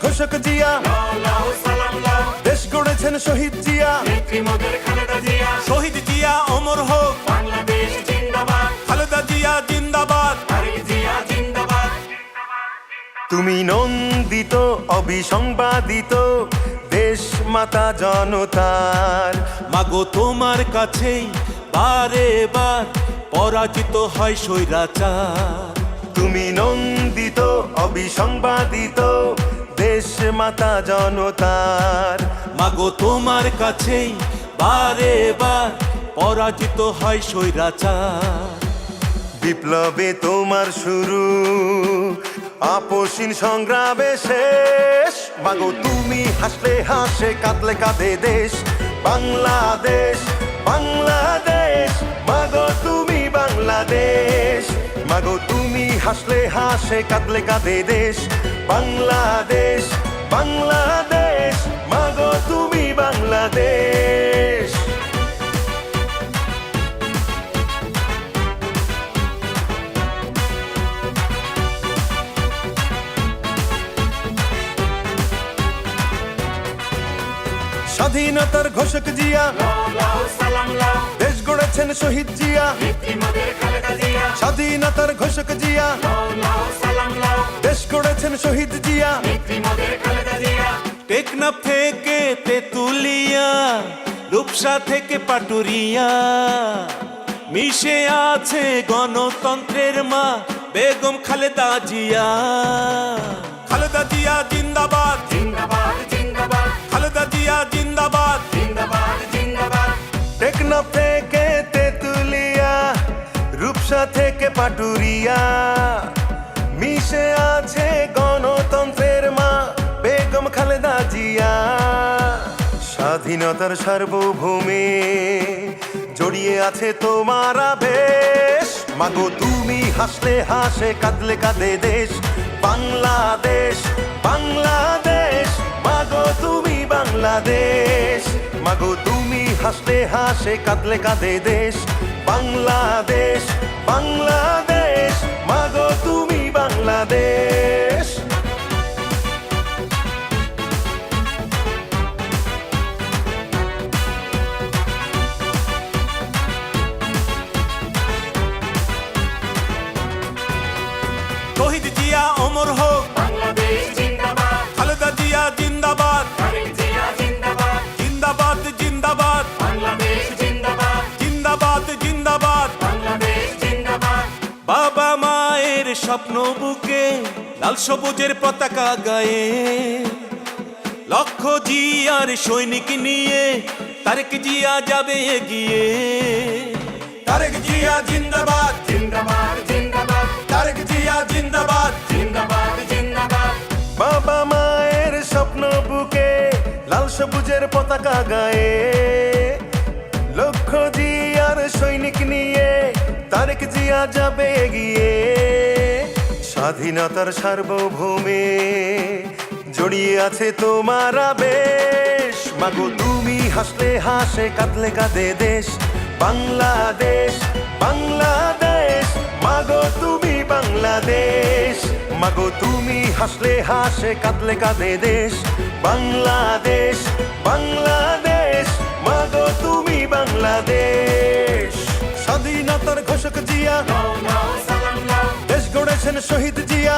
ঘোষক জিয়া, দেশ গড়েছেন শহীদ জিয়া। শহীদ জিয়া অমর হোক, খালেদা জিয়া জিন্দাবাদ। তুমি নন্দিত অবিসংবাদিত দেশ মাতা জনতার। মাগো তোমার কাছেই বারে বার পরাজিত হয় স্বৈরাচার। তুমি নন্দিত অবিসংবাদিত দেশ মাতা জনতার। মাগো তোমার কাছেই বারে বার পরাজিত হয় স্বৈরাচার। বিপ্লবে তোমার শুরু, আপসীন সংগ্রামে শেষ। মাগো তুমি হাসলে হাসে, কাঁদলে কাঁদে দেশ বাংলাদেশ, বাংলাদেশ। মাগো তুমি বাংলাদেশ, মাগো তুমি হাসলে হাসে, কাঁদলে কাঁদে দেশ বাংলাদেশ, বাংলাদেশ। মাগো তুমি বাংলাদেশ। স্বাধীনতার ঘোষক জিয়া, দেশ গড়েছেন শহীদ জিয়া। স্বাধীনতার ঘোষক জিয়া, দেশ গড়েছেন শহীদ জিয়া। টেকনাফ থেকে তেতুলিয়া, রূপসা থেকে পাটুরিয়া, মিশে আছে গণতন্ত্রের মা বেগম খালেদা জিয়া। খালেদা জিয়া জিন্দাবাদ, খালেদা জিয়া জিন্দাবাদ। টেকনাফ থেকে তেতুলিয়া, রূপসা থেকে পাটুরিয়া, মিশে আছে গণতন্ত্রের মা বেগম খালেদা জিয়া। স্বাধীনতার সার্বভৌমে জড়িয়ে আছে তোমার আবেশ। মাগো তুমি হাসলে হাসে, কাঁদলে কাঁদে দেশ বাংলাদেশ, বাংলাদেশ। মাগো তুমি বাংলাদেশ, মাগো তুমি হাসলে হাসে, কাঁদলে কাঁদে দেশ বাংলাদেশ, বাংলাদেশ। মাগো তুমি বাংলাদেশ। শহীদ জিয়া অমর হোক, খালেদা জিয়া জিন্দাবাদ, জিন্দাবাদ জিন্দাবাদ, জিন্দাবাদ জিন্দাবাদ। বাবা মায়ের স্বপ্ন বুকে লাল সবুজের পতাকা গায়ে, লক্ষ জিয়ার সৈনিক নিয়ে তারেক জিয়া যাবে এগিয়ে। তারেক জিয়া জিন্দাবাদ, তারেক জিয়া জিন্দাবাদ, বাবা মায়ের স্বপ্ন বুকে লাল সবুজের পতাকা গায়ে, লক্ষ জিয়ার সৈনিক নিয়ে তারেক জিয়া যাবে এগিয়ে। স্বাধীনতার সার্বভৌমে জড়িয়ে আছে তোমার আবেশ। মাগো তুমি হাসলে হাসে, কাঁদলে কাঁদে দেশ বাংলাদেশ, বাংলাদেশ। মাগো তুমি বাংলাদেশ, মাগো তুমি হাসলে হাসে, কাঁদলে কাঁদে দেশ বাংলাদেশ, বাংলাদেশ। মাগো তুমি বাংলাদেশ। স্বাধীনতার ঘোষক জিয়া, দেশ গড়েছেন শহীদ জিয়া।